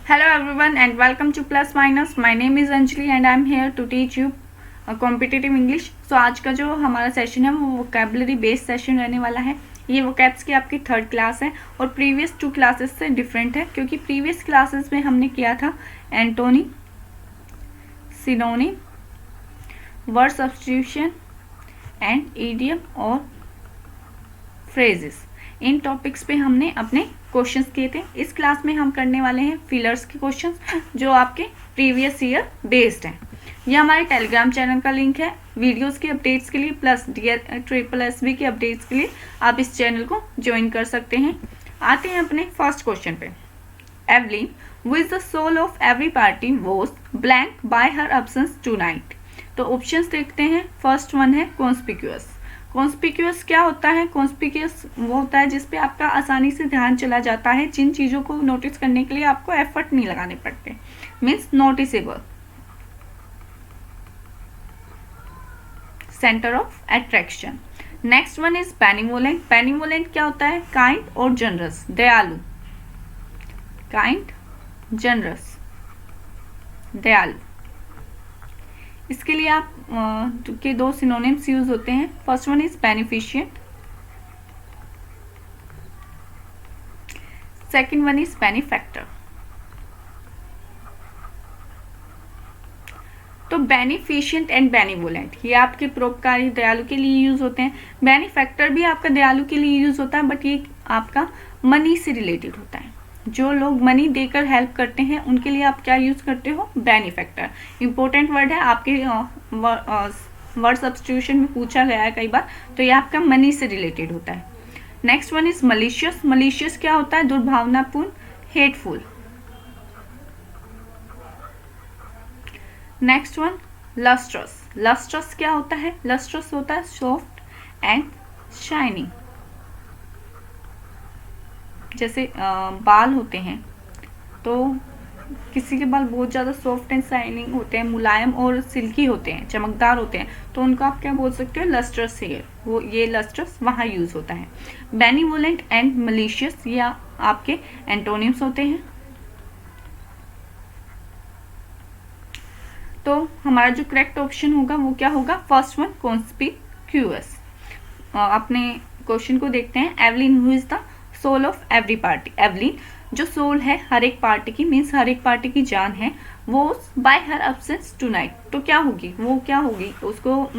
Hello everyone and welcome to Plus Minus. My name is Anjali and I am here to teach you competitive English. So आज का जो हमारा session है वो vocabulary based session रहने वाला है. ये वोकैब्स की आपकी थर्ड क्लास है और प्रीवियस 2 क्लासेस से डिफरेंट है क्योंकि प्रीवियस क्लासेस में हमने किया था antonym, synonym, word substitution and idiom और फ्रेजेस. इन टॉपिक्स पे हमने अपने क्वेश्चंस किए थे. इस क्लास में हम करने वाले हैं फिलर्स के क्वेश्चंस जो आपके प्रीवियस ईयर बेस्ड हैं. ये हमारे टेलीग्राम चैनल का लिंक है. वीडियोस के अपडेट्स के लिए प्लस DSSB के अपडेट्स के लिए आप इस चैनल को ज्वाइन कर सकते हैं. आते हैं अपने फर्स्ट क्वेश्चन पे. Evelyn, who is the soul of every party, was blank by her absence tonight. तो ऑप्शंस देखते हैं. फर्स्ट वन है कॉन्स्पिक्यूअस. कॉन्स्पिक्यूअस क्या होता है? कॉन्स्पिक्यूअस वो होता है जिसपे आपका आसानी से ध्यान चला जाता है, जिन चीज़ों को नोटिस करने के लिए आपको एफर्ट नहीं लगाने पड़ते. Means noticeable. Centre of attraction. Next one is benevolent. Benevolent क्या होता है? काइंड और जनरस, दयालु. काइंड, जनरस, दयालु. इसके लिए आप के 2 सिनोनिम्स यूज होते हैं. First one is beneficent, second one is benefactor. तो बेनिफिशिएंट एंड बेनिवोलेंट ये आपके परोपकारी दयालु के लिए यूज होते हैं. बेनिफैक्टर भी आपका दयालु के लिए यूज होता है बट ये आपका मनी से रिलेटेड होता है. जो लोग मनी देकर हेल्प करते हैं उनके लिए आप क्या यूज करते हो? बेनिफैक्टर. इंपॉर्टेंट वर्ड है आपके वर्ड सब्स्टिट्यूशन में पूछा गया है कई बार, तो ये आपका मनी से रिलेटेड होता है. Next one is malicious. Malicious क्या होता है? दुर्भावनापूर्ण, hateful. Next one lustrous. Lustrous क्या होता है? लस्ट्रस होता है सॉफ्ट एंड शाइनिंग. जैसे बाल होते हैं तो किसी के बाल बहुत ज़्यादा सॉफ्ट एंड शाइनिंग होते हैं, मुलायम और सिल्की होते हैं, चमकदार होते हैं, तो उनको आप क्या बोल सकते हो? Lustrous hair. वो ये लस्ट्रस वहाँ यूज़ होता है. बेनिवोलेंट एंड मलिशियस ये आपके एंटोनिम्स होते हैं. तो हमारा जो करेक्ट ऑप्शन होगा वो क्या होगा? First one conspicuous. अपने क्वेश्चन को देखते हैं. Evelyn, who is the soul of every party. Evelyn जो सोल है हर एक पार्टी की, मीन्स हर एक पार्टी की जान है, वो बाय हर एब्सेंस टुनाइट. तो क्या होगी? वो क्या होगी? उसको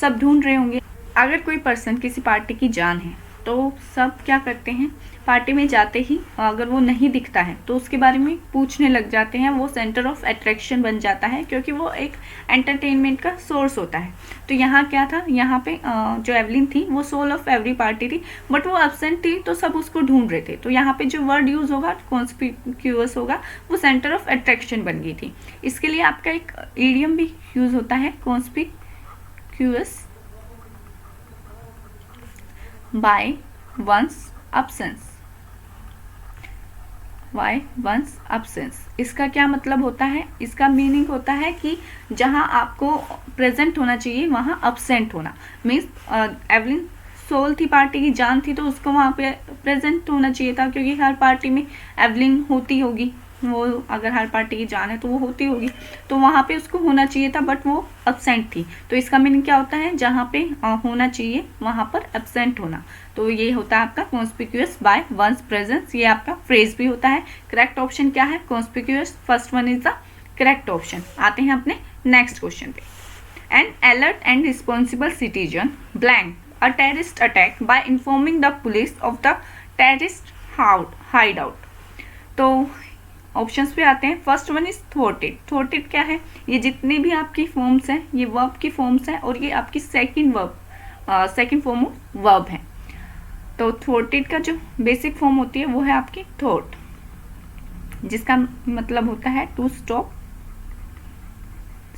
सब ढूंढ रहे होंगे. अगर कोई पर्सन किसी पार्टी की जान है तो सब क्या करते हैं? पार्टी में जाते ही अगर वो नहीं दिखता है तो उसके बारे में पूछने लग जाते हैं. वो सेंटर ऑफ अट्रैक्शन बन जाता है क्योंकि वो एक एंटरटेनमेंट का सोर्स होता है. तो यहाँ क्या था? यहाँ पे जो एवलिन थी वो सोल ऑफ एवरी पार्टी थी बट वो एब्सेंट थी तो सब उसको ढूंढ रहे थे. तो यहाँ पे जो वर्ड यूज होगा कॉन्स्पिक्यूअस होगा, वो सेंटर ऑफ अट्रैक्शन बन गई थी. इसके लिए आपका एक इडियम भी यूज होता है, conspicuous by one's absence. Why one's absence? इसका क्या मतलब होता है? इसका मीनिंग होता है कि जहां आपको प्रेजेंट होना चाहिए वहां absent होना. मीन्स एवलिन सोल थी, पार्टी की जान थी, तो उसको वहां पे प्रेजेंट होना चाहिए था क्योंकि हर पार्टी में एवलिन होती होगी. वो अगर हर पार्टी की जान है तो वो होती होगी, तो वहाँ पे उसको होना चाहिए था बट वो एब्सेंट थी. तो इसका मीनिंग क्या होता है? जहाँ पे होना चाहिए वहाँ पर एब्सेंट होना. तो ये होता है आपका कॉन्स्पिक्यूअस बाय वंस प्रेजेंस. ये आपका फ्रेज भी होता है. करेक्ट ऑप्शन क्या है? Conspicuous. First one is the correct option. आते हैं अपने नेक्स्ट क्वेश्चन पे. An alert and responsible citizen blank a terrorist attack by informing the police of the terrorist hideout. तो ऑप्शंस पे आते हैं. First one is thwarted. Thwarted क्या है? ये जितने भी आपकी फॉर्म्स हैं ये वर्ब की फॉर्म्स हैं और ये आपकी सेकंड फॉर्म ऑफ वर्ब है. तो थ्वार्टेड का जो बेसिक फॉर्म होती है वो है आपकी थॉट, जिसका मतलब होता है to stop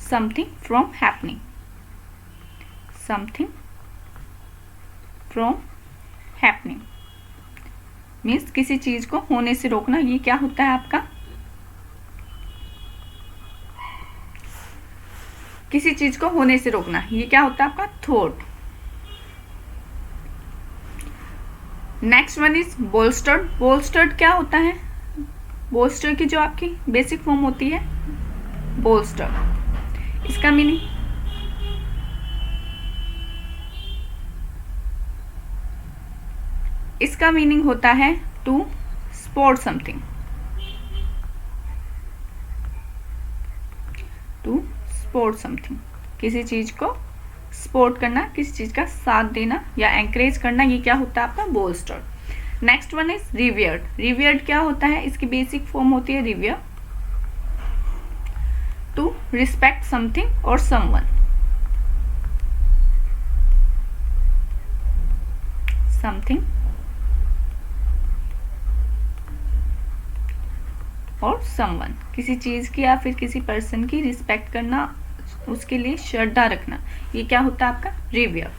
something from happening. Something from happening means किसी चीज को होने से रोकना. ये क्या होता है आपका? किसी चीज को होने से रोकना. ये क्या होता है आपका? Thought. Next one is bolstered. Bolstered क्या होता है? बोस्टर की जो आपकी बेसिक फॉर्म होती है बोस्टर, इसका मीनिंग होता है to sport something, to support something, किसी चीज को सपोर्ट करना, किसी चीज का साथ देना या एंकरेज करना, ये क्या होता है आपका booster. Next one is revered. Revered क्या होता है, इसकी बेसिक फॉर्म होती है रिवियर, टू रिस्पेक्ट समथिंग और समवन, समथिंग और समवन, किसी चीज की या फिर किसी पर्सन की रिस्पेक्ट करना, उसके लिए श्रद्धा रखना, ये क्या होता है आपका revere.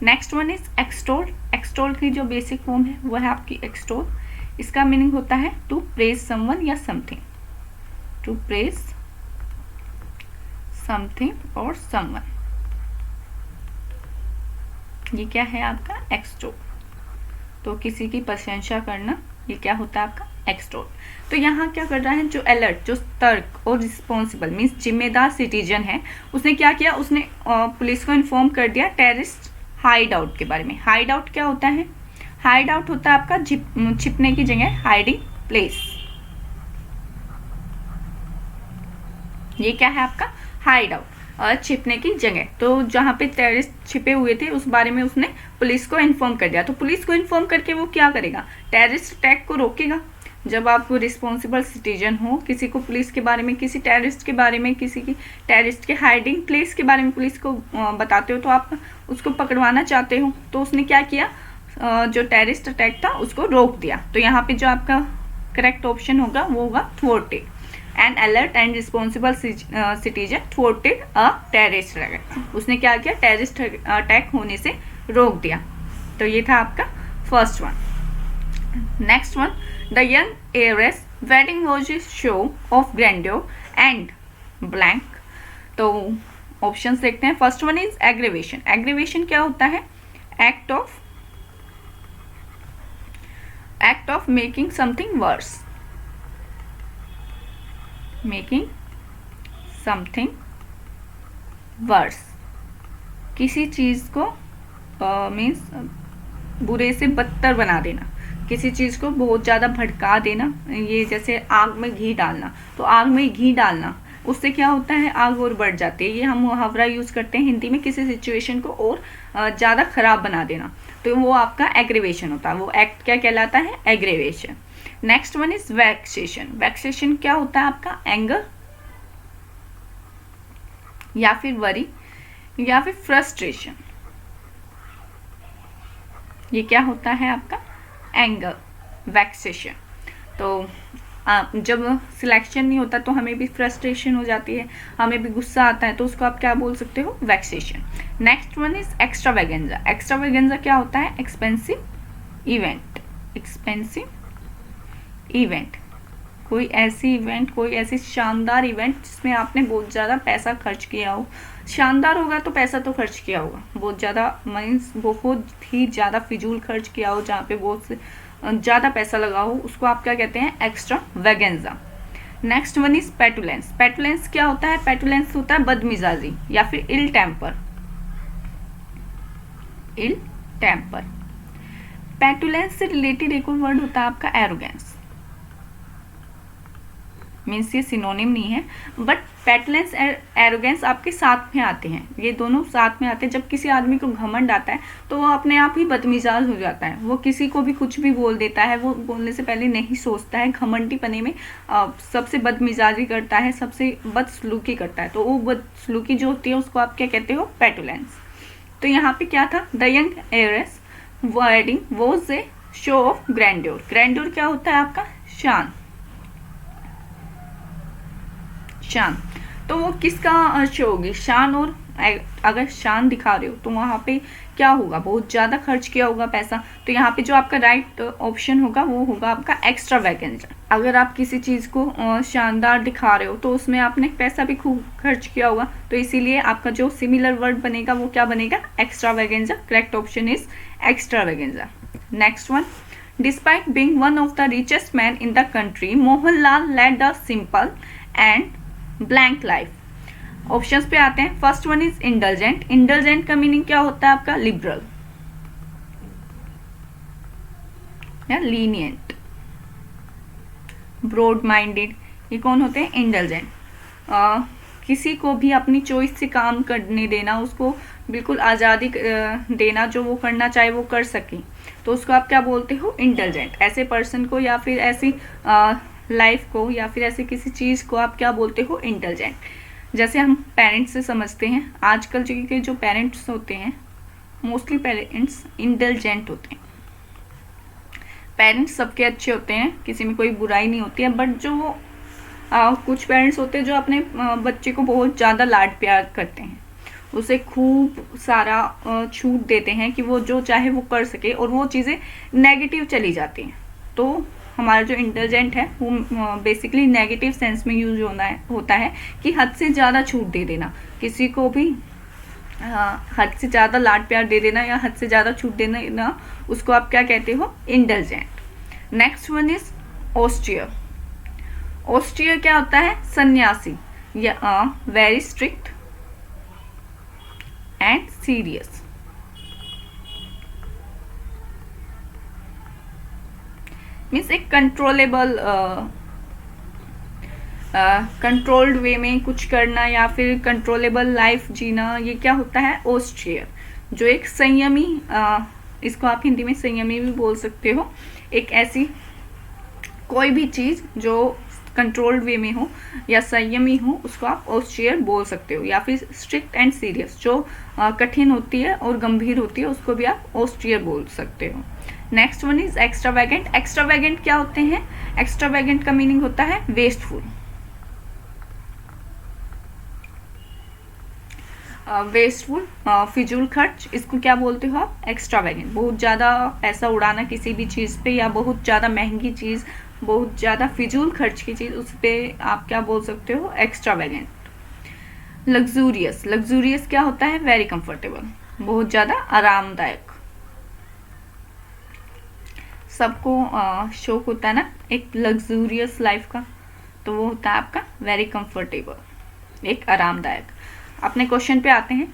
Next one is extol. Extol की जो बेसिक फॉर्म है वो है आपकी एक्सटोल, इसका मीनिंग होता है टू प्रेज समवन या समथिंग, टू प्रेज समथिंग और समवन, ये क्या है आपका एक्सटोल, तो किसी की प्रशंसा करना, ये क्या होता है आपका एक्सटोल। तो यहाँ क्या कर रहा है, जो अलर्ट, जो सतर्क और रिस्पॉन्सिबल मीन्स जिम्मेदार सिटीजन है, उसने क्या किया, उसने पुलिस को इन्फॉर्म कर दिया टेररिस्ट हाइड आउट के बारे में। हाइड आउट क्या होता है, हाइड आउट होता है आपका छिपने की जगह, हाइडिंग प्लेस, ये क्या है आपका हाइड आउट, छिपने की जगह। तो जहाँ पे टेररिस्ट छिपे हुए थे उस बारे में उसने पुलिस को इन्फॉर्म कर दिया। तो पुलिस को इन्फॉर्म करके वो क्या करेगा, टेररिस्ट अटैक को रोकेगा। जब आप रिस्पॉन्सिबल सिटीजन हो, किसी को पुलिस के बारे में, किसी टेररिस्ट के बारे में, किसी की टेररिस्ट के हाइडिंग प्लेस के बारे में पुलिस को बताते हो, तो आप उसको पकड़वाना चाहते हो। तो उसने क्या किया, जो टेररिस्ट अटैक था उसको रोक दिया। तो यहाँ पे जो आपका करेक्ट ऑप्शन होगा वो होगा thwarted, an alert and responsible citizen thwarted a terrorist attack. उसने क्या किया, टेररिस्ट अटैक होने से रोक दिया। तो ये था आपका first one. Next one, the young heiress wedding was a show of grandeur and blank. तो ऑप्शंस देखते हैं। First one is aggravation. Aggravation क्या होता है, act of making something worse, making something worse, किसी चीज को मीन्स बुरे से बदतर बना देना, किसी चीज को बहुत ज्यादा भड़का देना। ये जैसे आग में घी डालना, तो आग में घी डालना उससे क्या होता है, आग और बढ़ जाती है। ये हम मुहावरा यूज करते हैं हिंदी में, किसी सिचुएशन को और ज्यादा खराब बना देना, तो वो आपका एग्रीवेशन होता है। वो एक्ट क्या कहलाता है, aggravation. Next one is vexation. Vexation क्या होता है आपका, एंगर या फिर वरी या फिर फ्रस्ट्रेशन, ये क्या होता है आपका एंगर, वैक्सेशन। तो जब सिलेक्शन नहीं होता तो हमें भी फ्रस्ट्रेशन हो जाती है, हमें भी गुस्सा आता है, तो उसको आप क्या बोल सकते हो, vexation. Next one is extravaganza. Extravaganza क्या होता है, एक्सपेंसिव इवेंट, एक्सपेंसिव इवेंट, कोई ऐसी इवेंट, कोई ऐसी शानदार इवेंट जिसमें आपने बहुत ज़्यादा पैसा खर्च किया हो। शानदार होगा तो पैसा तो खर्च किया होगा, बहुत ज़्यादा मीन्स बहुत ही ज़्यादा फिजूल खर्च किया हो, जहाँ पे बहुत ज़्यादा पैसा लगा हो, उसको आप क्या कहते हैं, extravaganza. Next one is petulance. Petulance क्या होता है, पेटुलेंस होता है बदमिजाजी या फिर इल टेम्पर, इल टेम्पर। पेटुलेंस से रिलेटेड एक और वर्ड होता है आपका एरोगेंस, मीन्स ये सिनोनिम नहीं है, बट पेटुलेंस एरोगेंस आपके साथ में आते हैं, ये दोनों साथ में आते हैं। जब किसी आदमी को घमंड आता है तो वो अपने आप ही बदमिजाज हो जाता है, वो किसी को भी कुछ भी बोल देता है, वो बोलने से पहले नहीं सोचता है, घमंडी पने में सबसे बदमिजाजी करता है, सबसे बदसलूकी करता है। तो वो बदसलूकी जो होती है उसको आप क्या कहते हो, पेटुलेंस। तो यहाँ पे क्या था, the young heiress wedding was a show of grandeur. Grandeur क्या होता है आपका, शान, शान। तो वो किसका शो होगी, शान। और अगर शान दिखा रहे हो तो वहाँ पे क्या होगा, बहुत ज़्यादा खर्च किया होगा पैसा। तो यहाँ पे जो आपका राइट ऑप्शन होगा वो होगा आपका एक्स्ट्रावेगेंजा। अगर आप किसी चीज़ को शानदार दिखा रहे हो तो उसमें आपने पैसा भी खूब खर्च किया होगा, तो इसीलिए आपका जो सिमिलर वर्ड बनेगा वो क्या बनेगा, extravaganza. Correct option is extravaganza. Next one, despite being one of the richest man in the country, Mohanlal led a simple and blank life. Options पे आते हैं। First one is indulgent. Indulgent का meaning क्या होता है आपका? लिबरल या lenient, broad minded, ये कौन होते हैं? इंडलजेंट। किसी को भी अपनी चॉइस से काम करने देना, उसको बिल्कुल आज़ादी देना, जो वो करना चाहे वो कर सके, तो उसको आप क्या बोलते हो? इंटेलिजेंट। ऐसे पर्सन को या फिर ऐसी लाइफ को या फिर ऐसी किसी चीज़ को आप क्या बोलते हो? इंटेलिजेंट। जैसे हम पेरेंट्स से समझते हैं, आजकल के जो पेरेंट्स होते हैं, मोस्टली पेरेंट्स इंटेलिजेंट होते हैं। पेरेंट्स सबके अच्छे होते हैं, किसी में कोई बुराई नहीं होती है, बट जो कुछ पेरेंट्स होते हैं जो अपने बच्चे को बहुत ज़्यादा लाड प्यार करते हैं, उसे खूब सारा छूट देते हैं कि वो जो चाहे वो कर सके, और वो चीज़ें नेगेटिव चली जाती हैं। तो हमारा जो इंटेलिजेंट है वो बेसिकली नेगेटिव सेंस में यूज होता है कि हद से ज़्यादा छूट दे देना, किसी को भी हद से ज़्यादा लाड प्यार दे देना या हद से ज़्यादा छूट देना, उसको आप क्या कहते हो? Intelligent. Next one is austere. Austere क्या होता है? सन्यासी या very strict and serious. Means एक कंट्रोलेबल कंट्रोल्ड वे में कुछ करना या फिर कंट्रोलेबल लाइफ जीना, ये क्या होता है? ऑस्टियर। जो एक संयमी, इसको आप हिंदी में संयमी भी बोल सकते हो, एक ऐसी कोई भी चीज़ जो कंट्रोल्ड वे में हो या संयमी हो, उसको आप ऑस्टियर बोल सकते हो। या फिर स्ट्रिक्ट एंड सीरियस, जो कठिन होती है और गंभीर होती है, उसको भी आप ऑस्टियर बोल सकते हो। Next one is extravagant. Extravagant क्या होते हैं? एक्स्ट्रावैगेंट का मीनिंग होता है वेस्टफुल। वेस्टफुल, फिजूल खर्च, इसको क्या बोलते हो आप? एक्स्ट्रावैगेंट। बहुत ज़्यादा पैसा उड़ाना किसी भी चीज़ पे, या बहुत ज़्यादा महंगी चीज़, बहुत ज़्यादा फिजूल खर्च की चीज़, उस पर आप क्या बोल सकते हो? एक्स्ट्रावैगेंट। लग्जूरियस। लग्जूरियस क्या होता है? वेरी कंफर्टेबल, बहुत ज़्यादा आरामदायक। सबको शौक होता है ना एक लग्जूरियस लाइफ का, तो वो होता है आपका वेरी कंफर्टेबल, एक आरामदायक। अपने क्वेश्चन पे आते हैं।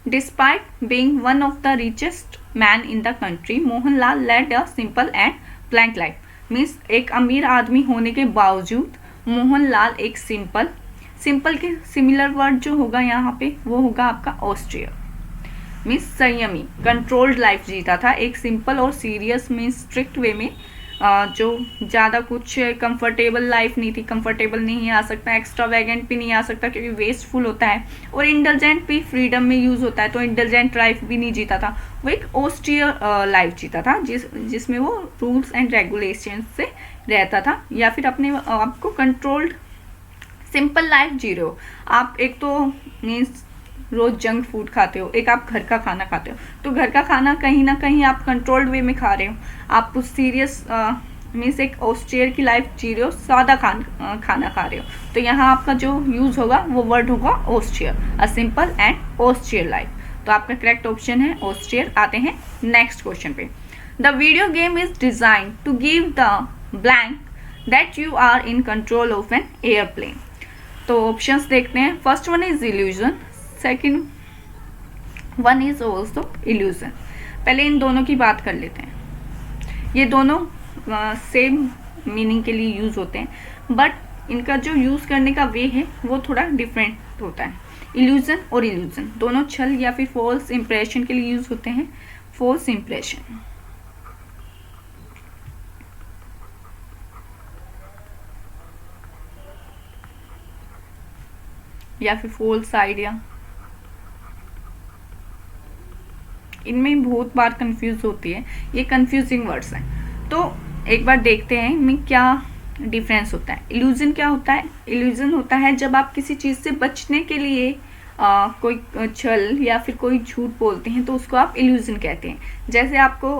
Despite being one of the richest man in the country, Mohanlal led a simple and blank life. Means एक अमीर आदमी होने के बावजूद मोहनलाल एक सिंपल के सिमिलर वर्ड जो होगा यहाँ पे वो होगा आपका ऑस्टियर। मीन्स संयमी, कंट्रोल्ड लाइफ जीता था, एक सिंपल और सीरियस मीन्स स्ट्रिक्ट वे में, जो ज़्यादा कुछ कंफर्टेबल लाइफ नहीं थी, कंफर्टेबल नहीं आ सकता, एक्स्ट्रावैगेंट भी नहीं आ सकता क्योंकि वेस्टफुल होता है, और इंडलजेंट भी फ्रीडम में यूज़ होता है, तो इंडलजेंट लाइफ भी नहीं जीता था, वो एक ऑस्टियर लाइफ जीता था जिसमें वो रूल्स एंड रेगुलेशन से रहता था, या फिर अपने आपको कंट्रोल्ड सिंपल लाइफ जी रहे हो आप। एक तो मीन्स रोज जंक फूड खाते हो, एक आप घर का खाना खाते हो, तो घर का खाना कहीं ना कहीं आप कंट्रोल्ड वे में खा रहे हो, आप उस सीरियस मीन्स एक ऑस्टियर की लाइफ जी रहे हो, सादा खाना खा रहे हो, तो यहाँ आपका जो यूज होगा वो वर्ड होगा austere, a simple and austere life. तो आपका करेक्ट ऑप्शन है ऑस्टियर। आते हैं नेक्स्ट क्वेश्चन पे। The video game is design to give the blank that you are in control of an airplane. तो ऑप्शंस देखते हैं। First one is illusion, second one is also illusion. पहले इन दोनों की बात कर लेते हैं। ये दोनों सेम मीनिंग के लिए यूज होते हैं, बट इनका जो यूज करने का वे है वो थोड़ा डिफरेंट होता है। इल्यूजन और इल्यूजन दोनों छल या फिर फॉल्स इंप्रेशन के लिए यूज होते हैं। फॉल्स इंप्रेशन या फिर फॉल्स आइडिया, इनमें बहुत बार कंफ्यूज होती है, ये कंफ्यूजिंग वर्ड्स हैं। तो एक बार देखते हैं इनमें क्या डिफरेंस होता है। इल्यूजन क्या होता है? इल्यूजन होता है जब आप किसी चीज़ से बचने के लिए कोई छल या फिर कोई झूठ बोलते हैं, तो उसको आप इल्यूजन कहते हैं। जैसे आपको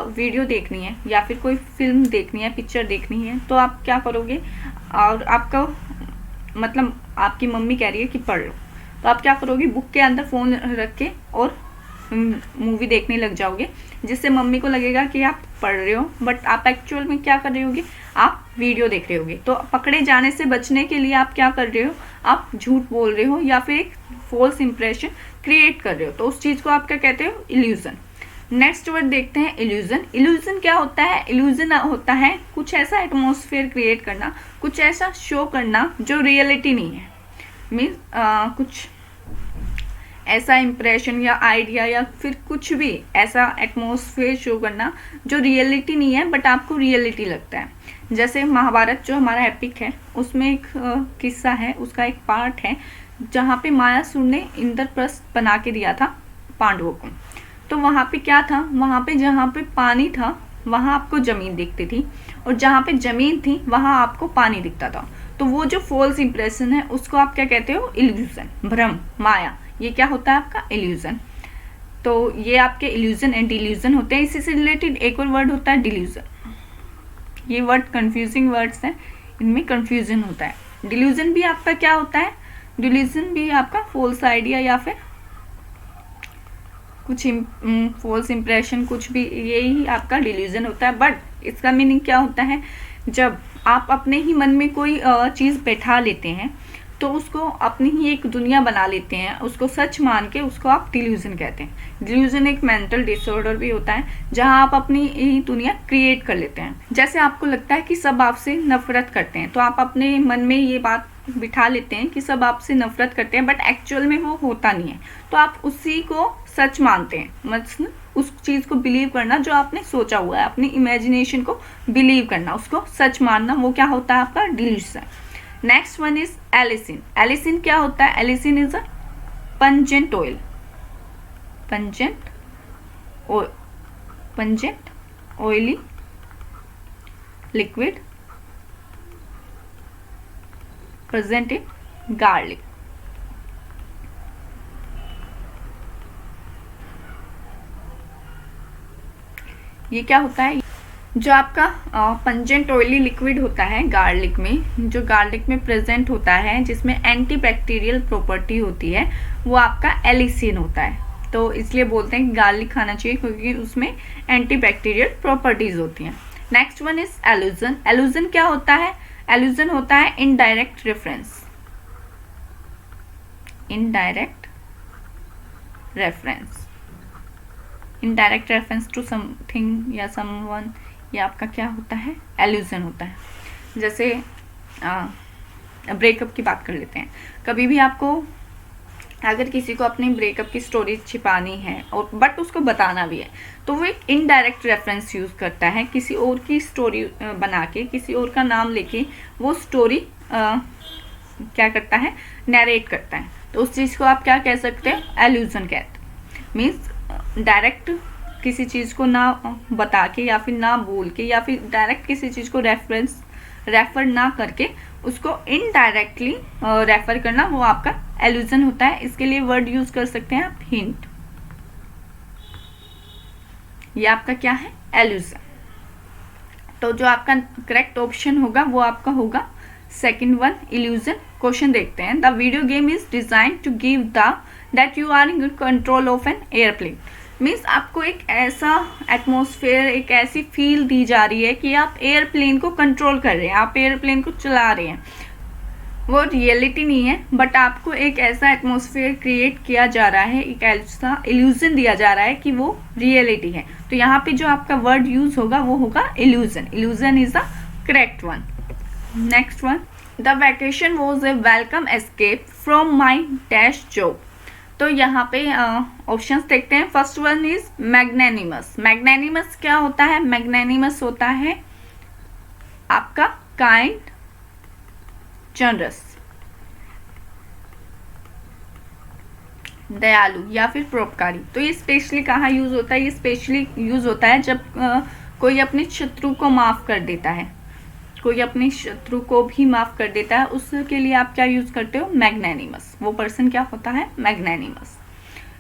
वीडियो देखनी है या फिर कोई फिल्म देखनी है, पिक्चर देखनी है, तो आप क्या करोगे, और आपका मतलब आपकी मम्मी कह रही है कि पढ़ लो, तो आप क्या करोगे, बुक के अंदर फ़ोन रख के और मूवी देखने लग जाओगे, जिससे मम्मी को लगेगा कि आप पढ़ रहे हो, बट आप एक्चुअल में क्या कर रहे होगे, आप वीडियो देख रहे होगे। तो पकड़े जाने से बचने के लिए आप क्या कर रहे हो, आप झूठ बोल रहे हो या फिर एक फॉल्स इंप्रेशन क्रिएट कर रहे हो। तो उस चीज़ को आप क्या कहते हो, इल्यूजन। नेक्स्ट वर्ड देखते हैं इल्यूजन। इल्यूजन क्या होता है, इल्यूजन होता है कुछ ऐसा एटमॉस्फेयर क्रिएट करना, कुछ ऐसा शो करना जो रियलिटी नहीं है। मीन्स कुछ ऐसा इंप्रेशन या आइडिया या फिर कुछ भी ऐसा एटमॉस्फेयर शो करना जो रियलिटी नहीं है बट आपको रियलिटी लगता है। जैसे महाभारत जो हमारा एपिक है, उसमें एक किस्सा है, उसका एक पार्ट है जहाँ पे मायासुर ने इंद्रप्रस्थ बना के दिया था पांडवों को। तो वहाँ पे क्या था, वहाँ पे जहाँ पे पानी था वहाँ आपको ज़मीन दिखती थी, और जहाँ पे ज़मीन थी वहाँ आपको पानी दिखता था। तो वो जो फॉल्स इंप्रेशन है उसको आप क्या कहते हो, इल्यूजन, भ्रम, माया। ये क्या होता है आपका, इल्यूजन। तो ये आपके इल्यूजन एंड डिल्यूजन होते हैं। इसी से रिलेटेड एक और वर्ड होता है डिल्यूजन। ये वर्ड कंफ्यूजिंग वर्ड्स हैं, इनमें कंफ्यूजन होता है। डिल्यूजन भी आपका क्या होता है, डिल्यूजन भी आपका फॉल्स आइडिया या फिर कुछ फॉल्स इंप्रेशन, कुछ भी, यही आपका डिल्यूजन होता है। बट इसका मीनिंग क्या होता है, जब आप अपने ही मन में कोई चीज़ बैठा लेते हैं तो उसको अपनी ही एक दुनिया बना लेते हैं, उसको सच मान के, उसको आप डिल्यूजन कहते हैं। डिल्यूजन एक मेंटल डिसऑर्डर भी होता है जहां आप अपनी ही दुनिया क्रिएट कर लेते हैं। जैसे आपको लगता है कि सब आपसे नफरत करते हैं, तो आप अपने मन में ये बात बिठा लेते हैं कि सब आपसे नफरत करते हैं, बट एक्चुअल में वो होता नहीं है। तो आप उसी को सच मानते हैं, मतलब उस चीज़ को बिलीव करना जो आपने सोचा हुआ है, अपनी इमेजिनेशन को बिलीव करना, उसको सच मानना, वो क्या होता है आपका delusion. Next one is allicin. Allicin क्या होता है, allicin is a pungent oil, pungent oily liquid present in garlic. ये क्या होता है, जो आपका पंजेंट ऑयली लिक्विड होता है गार्लिक में, जो गार्लिक में प्रेजेंट होता है, जिसमें एंटीबैक्टीरियल प्रॉपर्टी होती है, वो आपका एलिसिन होता है। तो इसलिए बोलते हैं कि गार्लिक खाना चाहिए क्योंकि उसमें एंटीबैक्टीरियल प्रॉपर्टीज होती हैं। Next one is allusion. Allusion क्या होता है, एलुजन होता है indirect reference, indirect reference, indirect reference to something या समवन, ये आपका क्या होता है, एल्यूजन होता है। जैसे ब्रेकअप की बात कर लेते हैं। कभी भी आपको अगर किसी को अपनी ब्रेकअप की स्टोरी छिपानी है और बट उसको बताना भी है, तो वो एक इनडायरेक्ट रेफरेंस यूज़ करता है, किसी और की स्टोरी बना के, किसी और का नाम लेके वो स्टोरी क्या करता है, नरेट करता है। तो उस चीज़ को आप क्या कह सकते हैं, एल्यूजन कहते हैं। मीन्स डायरेक्ट किसी चीज़ को ना बता के या फिर ना बोल के या फिर डायरेक्ट किसी चीज़ को रेफर ना करके उसको इनडायरेक्टली रेफर करना, वो आपका एल्यूजन होता है। इसके लिए वर्ड यूज कर सकते हैं आप, हिंट। ये आपका क्या है, एल्यूजन। तो जो आपका करेक्ट ऑप्शन होगा वो आपका होगा सेकंड वन, इल्यूजन। क्वेश्चन देखते हैं। The video game is design to give that you are in control of an airplane. Means आपको एक ऐसा एटमॉस्फेयर, एक ऐसी फील दी जा रही है कि आप एयरप्लेन को कंट्रोल कर रहे हैं, आप एयरप्लेन को चला रहे हैं। वो रियलिटी नहीं है बट आपको एक ऐसा एटमॉस्फेयर क्रिएट किया जा रहा है, एक ऐसा इल्यूजन दिया जा रहा है कि वो रियलिटी है। तो यहाँ पे जो आपका वर्ड यूज होगा वो होगा illusion. Illusion is the correct one. Next one, the vacation was a welcome escape from my dash job. तो यहाँ पे ऑप्शंस देखते हैं। First one is magnanimous. Magnanimous क्या होता है, मैग्नेनिमस होता है आपका काइंड, जनरस, दयालु या फिर परोपकारी। तो ये स्पेशली कहाँ यूज होता है, ये स्पेशली यूज होता है जब कोई अपने शत्रु को माफ कर देता है, कोई अपने शत्रु को भी माफ कर देता है, उसके लिए आप क्या यूज करते हो, मैग्नेनिमस। वो पर्सन क्या होता है, मैग्नेनिमस।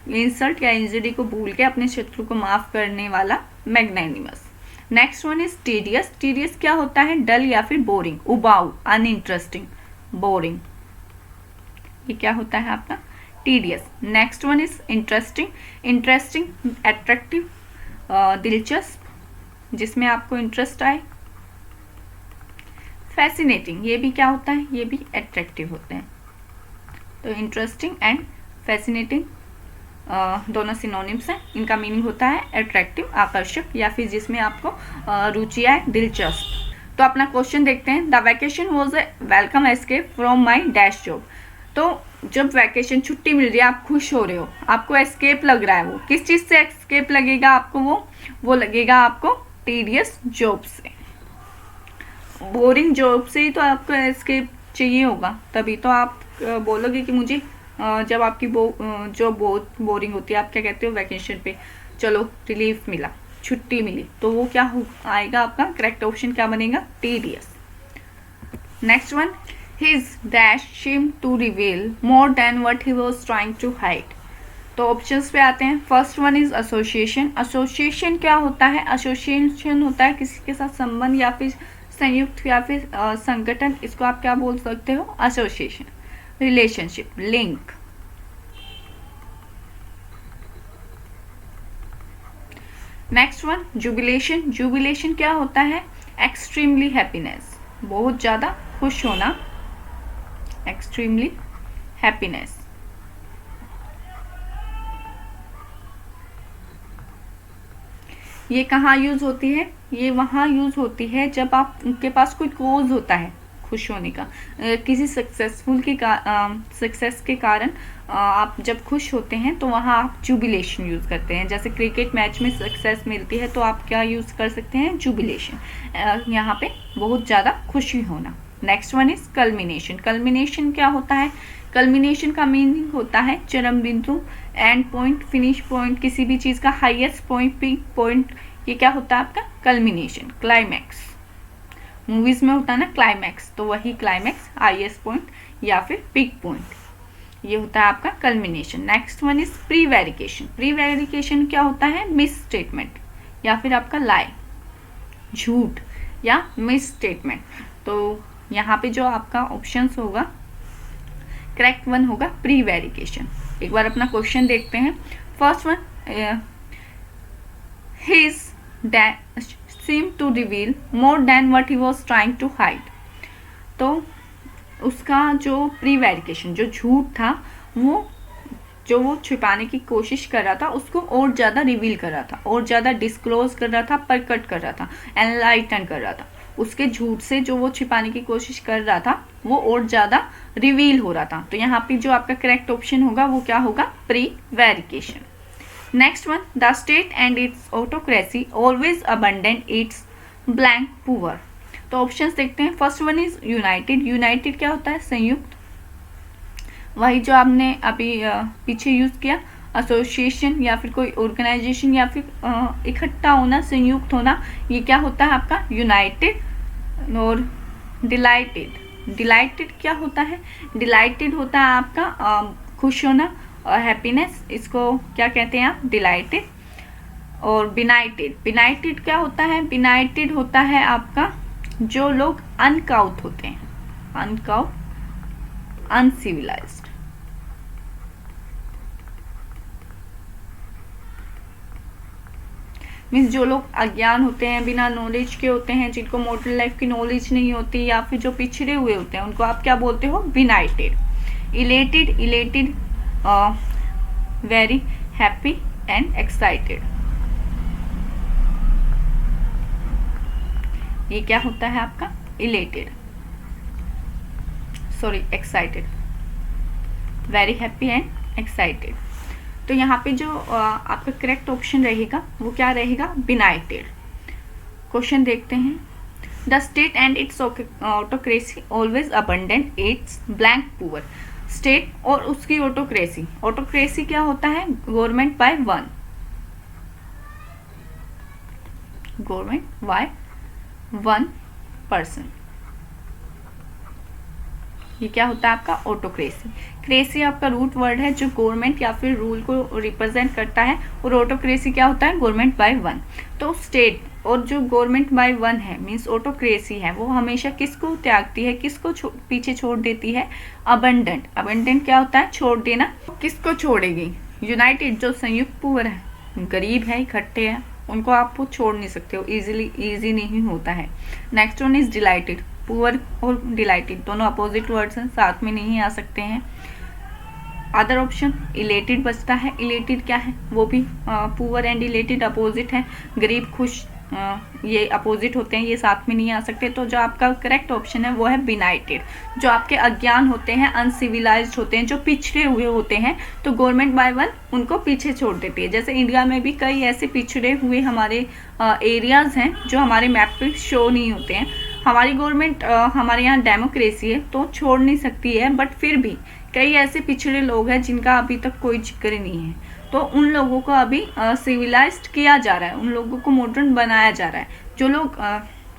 इंसल्ट या इंजरी को भूल के अपने शत्रु को माफ करने वाला, magnanimous. Next one is tedious. Tedious क्या होता है, डल या फिर बोरिंग, उबाऊ, अनइंटरेस्टिंग, बोरिंग। ये क्या होता है आपका tedious. Next one is interesting. Interesting, attractive, दिलचस्प, जिसमें आपको इंटरेस्ट आए. फैसिनेटिंग, ये भी क्या होता है, ये भी अट्रैक्टिव होते हैं. तो इंटरेस्टिंग एंड फैसिनेटिंग दोनों सिनोनिम्स हैं. इनका मीनिंग होता है अट्रैक्टिव, आकर्षक, या फिर जिसमें आपको रुचि आए, दिलचस्प. तो अपना क्वेश्चन देखते हैं. The vacation was a welcome escape from my dash job. तो जब वैकेशन, छुट्टी मिल रही है, आप खुश हो रहे हो, आपको एस्केप लग रहा है. वो किस चीज़ से एस्केप लगेगा आपको? वो लगेगा आपको टीडियस जॉब से, बोरिंग जॉब से ही तो आपको एस्केप चाहिए होगा. तभी तो आप बोलोगे कि मुझे जब आपकी जॉब बहुत बोरिंग होती है, आप क्या कहते हो वैकेशन पे, चलो रिलीफ मिला, छुट्टी मिली, तो वो क्या आएगा आपका करेक्ट ऑप्शन क्या बनेगा? Tedious. Next one, his dash seemed to reveal more than what he was trying to hide. तो ऑप्शंस पे आते हैं. First one is association. Association क्या होता है? एसोसिएशन होता है किसी के साथ संबंध या फिर संयुक्त या फिर संगठन. इसको आप क्या बोल सकते हो? Association. Relationship, link. Next one, jubilation. Jubilation क्या होता है? एक्सट्रीमली हैप्पीनेस, बहुत ज़्यादा खुश होना, एक्सट्रीमली हैप्पीनेस. ये कहाँ यूज़ होती है? ये वहाँ यूज़ होती है जब आप उनके पास कोई कोज होता है खुश होने का. किसी सक्सेस के कारण आप जब खुश होते हैं तो वहाँ आप जुबिलेशन यूज़ करते हैं. जैसे क्रिकेट मैच में सक्सेस मिलती है तो आप क्या यूज़ कर सकते हैं? जुबिलेशन. यहाँ पे बहुत ज़्यादा खुशी होना. Next one is culmination. Culmination क्या होता है? कल्मिनेशन का मीनिंग होता है चरम बिंदु, एंड पॉइंट, फिनिश पॉइंट, किसी भी चीज़ का हाईएस्ट पॉइंट, पीक पॉइंट. ये क्या होता है आपका? कल्मिनेशन. क्लाइमैक्स, मूवीज में होता है ना क्लाइमैक्स, तो वही क्लाइमैक्स, हाईएस्ट पॉइंट या फिर पीक पॉइंट, ये होता है आपका culmination. Next one is prevarication. Prevarication क्या होता है? मिस स्टेटमेंट या फिर आपका लाई, झूठ या मिस स्टेटमेंट. तो यहाँ पे जो आपका ऑप्शंस होगा, करेक्ट वन होगा प्रीवेरिकेशन. एक बार अपना क्वेश्चन देखते हैं. First one, his dash seemed to reveal more than what he was trying to hide. तो उसका जो प्रीवेरिकेशन, जो झूठ था, वो छुपाने की कोशिश कर रहा था, उसको और ज़्यादा रिवील कर रहा था, और ज़्यादा डिस्क्लोज कर रहा था, प्रकट कर रहा था, एनलाइटन कर रहा था. उसके झूठ से जो वो छिपाने की कोशिश कर रहा था वो और ज़्यादा रिवील हो रहा था. तो यहाँ पे जो आपका करेक्ट ऑप्शन होगा वो क्या होगा? Prevarication. Next one, the state and its autocracy always abandon its blank poor. तो ऑप्शंस देखते हैं. First one is united. United क्या होता है? संयुक्त, वही जो आपने अभी पीछे यूज किया. एसोसिएशन या फिर कोई ऑर्गेनाइजेशन या फिर इकट्ठा होना, संयुक्त होना, ये क्या होता है आपका? यूनाइटेड. और डिलाइटेड. डिलाइटेड क्या होता है? डिलाइटेड होता है आपका खुश होना और हैप्पीनेस, इसको क्या कहते हैं आप? डिलाइटेड. और बिनाइटेड. बिनाइटेड क्या होता है? बिनाइटेड होता है आपका जो लोग अनकाउट होते हैं, अनकाउट, अनसिविलाइज्ड. मीन्स जो लोग अज्ञान होते हैं, बिना नॉलेज के होते हैं, जिनको मॉडर्न लाइफ की नॉलेज नहीं होती, या फिर जो पिछड़े हुए होते हैं, उनको आप क्या बोलते हो? Benighted. Elated. Elated very happy and excited. ये क्या होता है आपका? Elated, sorry excited. Very happy and excited. तो यहाँ पे जो आपका करेक्ट ऑप्शन रहेगा वो क्या रहेगा? बिनाइटेड. क्वेश्चन देखते हैं. The state and its autocracy always abandon its blank poor. State और उसकी ऑटोक्रेसी. ऑटोक्रेसी क्या होता है? Government by one, government by one person. ये क्या होता है आपका ऑटोक्रेसी। क्रेसी आपका रूट वर्ड है जो गवर्नमेंट या फिर रूल को रिप्रेजेंट करता है, और ऑटोक्रेसी क्या होता है, गवर्नमेंट बाय वन। तो स्टेट और जो गवर्नमेंट बाय वन है मीन्स ऑटोक्रेसी है, वो हमेशा किसको त्यागती है, किसको पीछे छोड़ देती है, अबंडेंट। अबंडेंट क्या होता है, छोड़ देना। किसको छोड़ेगी, यूनाइटेड जो संयुक्त पुअर है, गरीब है, इकट्ठे हैं, उनको आप छोड़ नहीं सकते हो, इजी नहीं होता है। Next one is dilated. Poor और डिलाइटेड दोनों अपोजिट वर्ड्स हैं, साथ में नहीं आ सकते हैं। अदर ऑप्शन इलेटेड बचता है। इलेटेड क्या है, वो भी पुअर एंड इलेटेड अपोजिट है, गरीब खुश ये अपोजिट होते हैं, ये साथ में नहीं आ सकते। तो जो आपका करेक्ट ऑप्शन है वो है बिनाइटेड। जो आपके अज्ञान होते हैं, अनसिविलाइज्ड होते हैं, जो पिछड़े हुए होते हैं, तो गवर्नमेंट बाय वन उनको पीछे छोड़ देती है। जैसे इंडिया में भी कई ऐसे पिछड़े हुए हमारे एरियाज हैं जो हमारे मैप पे शो नहीं होते हैं। हमारी गवर्नमेंट हमारे यहाँ डेमोक्रेसी है तो छोड़ नहीं सकती है, बट फिर भी कई ऐसे पिछड़े लोग हैं जिनका अभी तक कोई जिक्र नहीं है, तो उन लोगों को अभी सिविलाइज्ड किया जा रहा है, उन लोगों को मॉडर्न बनाया जा रहा है। जो लोग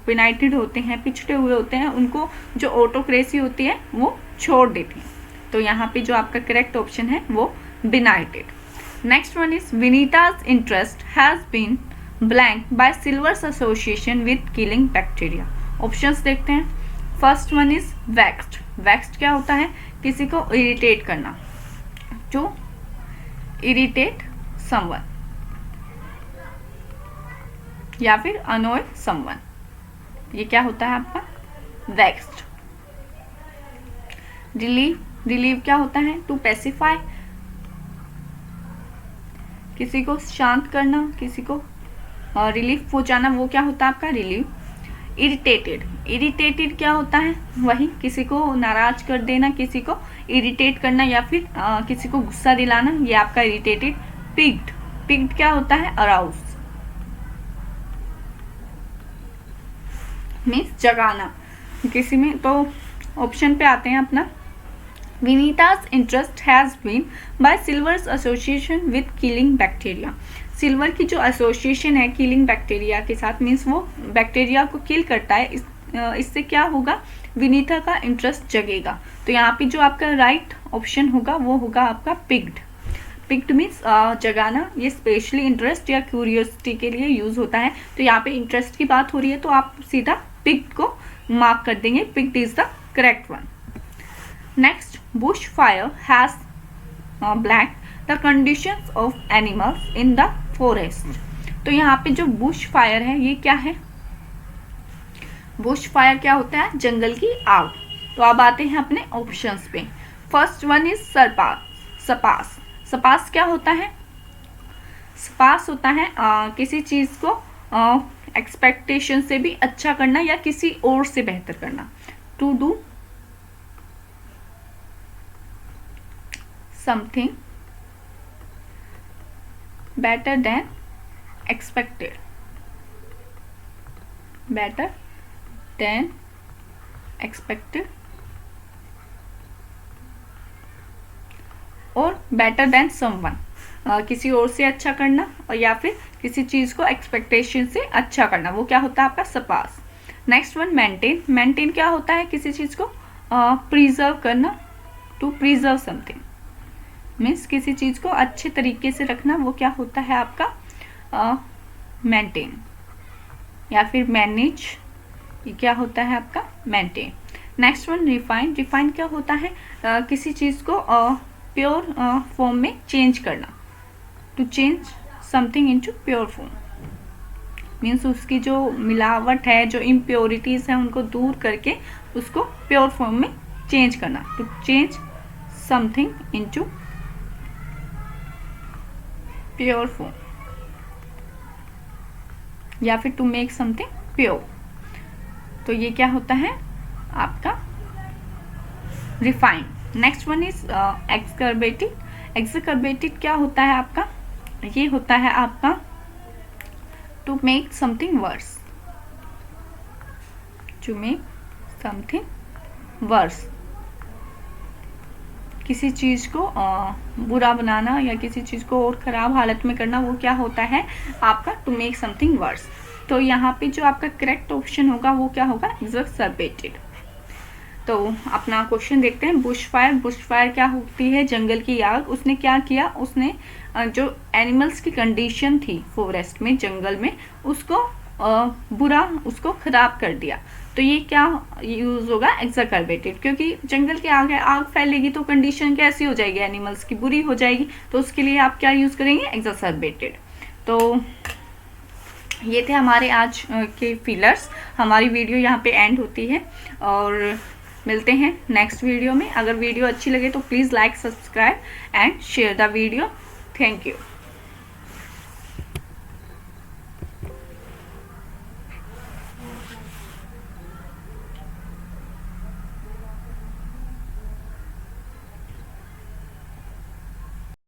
बिनाइटेड होते हैं, पिछड़े हुए होते हैं, उनको जो ऑटोक्रेसी होती है वो छोड़ देती है। तो यहाँ पे जो आपका करेक्ट ऑप्शन है वो benighted. Next one is Vinita's interest has been blank by silver's association with killing bacteria. Options देखते हैं। First one is waxed. Waxed क्या होता है, किसी को इरिटेट करना, टू इरिटेट समवन या फिर अनोय समवन, ये क्या होता है आपका वैक्स्ड। रिलीव, रिलीव क्या होता है, टू पेसिफाई, किसी को शांत करना, किसी को रिलीफ पहुंचाना, वो क्या होता है आपका रिलीव। इरिटेटेड, इरिटेटेड क्या होता है, वही किसी को नाराज कर देना, किसी को इरिटेट करना या फिर किसी को गुस्सा दिलाना, ये आपका इरिटेटेड। पिग्ड, पिग्ड क्या होता है अराउज, मीन्स जगाना किसी में। तो ऑप्शन पे आते हैं अपना। Vinita's interest has been by silver's association with killing bacteria. Silver की जो एसोसिएशन है किलिंग बैक्टीरिया के साथ, मीन्स वो बैक्टीरिया को किल करता है, इससे क्या होगा, विनीता का इंटरेस्ट जगेगा। तो यहाँ पे जो आपका राइट ऑप्शन होगा वो होगा आपका पिग्ड। पिग्ड मीन्स जगाना, ये स्पेशली इंटरेस्ट या क्यूरियोसिटी के लिए यूज होता है। तो यहाँ पे इंटरेस्ट की बात हो रही है तो आप सीधा पिग्ड को मार्क कर देंगे, पिग्ड is the correct one. Next, Bush fire has blank the conditions of animals in the forest. तो यहाँ पे जो बुश फायर है ये क्या है, बुश फायर क्या होता है, जंगल की आग। तो अब आते हैं अपने ऑप्शंस पे। First one is surpass. Surpass क्या होता है, सपास होता है किसी चीज को एक्सपेक्टेशन से भी अच्छा करना या किसी और से बेहतर करना, to do something better than expected, better than expected और better than someone, किसी और से अच्छा करना और या फिर किसी चीज को एक्सपेक्टेशन से अच्छा करना, वो क्या होता है आपका surpass. Next one maintain. Maintain क्या होता है, किसी चीज को प्रिजर्व करना, टू प्रिजर्व समथिंग मीन्स किसी चीज को अच्छे तरीके से रखना, वो क्या होता है आपका मेंटेन। या फिर मैनेज, ये क्या होता है आपका maintain. Next one refine. Refine क्या होता है, किसी चीज को प्योर फॉर्म में चेंज करना, to change something into pure form means उसकी जो मिलावट है, जो इम्प्योरिटीज है, उनको दूर करके उसको प्योर फॉर्म में चेंज करना, to change something into pure form या फिर टू मेक समथिंग प्योर। तो ये क्या होता है आपका refine. Next one is exacerbated. Exacerbated क्या होता है आपका, ये होता है आपका to make something worse, to make something worse, किसी चीज को बुरा बनाना या किसी चीज को और खराब हालत में करना, वो क्या होता है आपका टू मेक समथिंग वर्स। तो यहाँ पे जो आपका करेक्ट ऑप्शन होगा वो क्या होगा एक्सकर्बेटेड। तो अपना क्वेश्चन देखते हैं। बुश फायर क्या होती है? जंगल की आग। उसने क्या किया? उसने जो एनिमल्स की कंडीशन थी फॉरेस्ट में, जंगल में, उसको उसको खराब कर दिया। तो ये क्या यूज होगा? एक्साकर्बेटेड, क्योंकि जंगल की आग है, आग फैलेगी तो कंडीशन कैसी हो जाएगी? एनिमल्स की बुरी हो जाएगी। तो उसके लिए आप क्या यूज करेंगे? एक्साकर्बेटेड। तो ये थे हमारे आज के फिलर्स। हमारी वीडियो यहाँ पे एंड होती है और मिलते हैं नेक्स्ट वीडियो में। अगर वीडियो अच्छी लगे तो please like, subscribe and share the video. Thank you.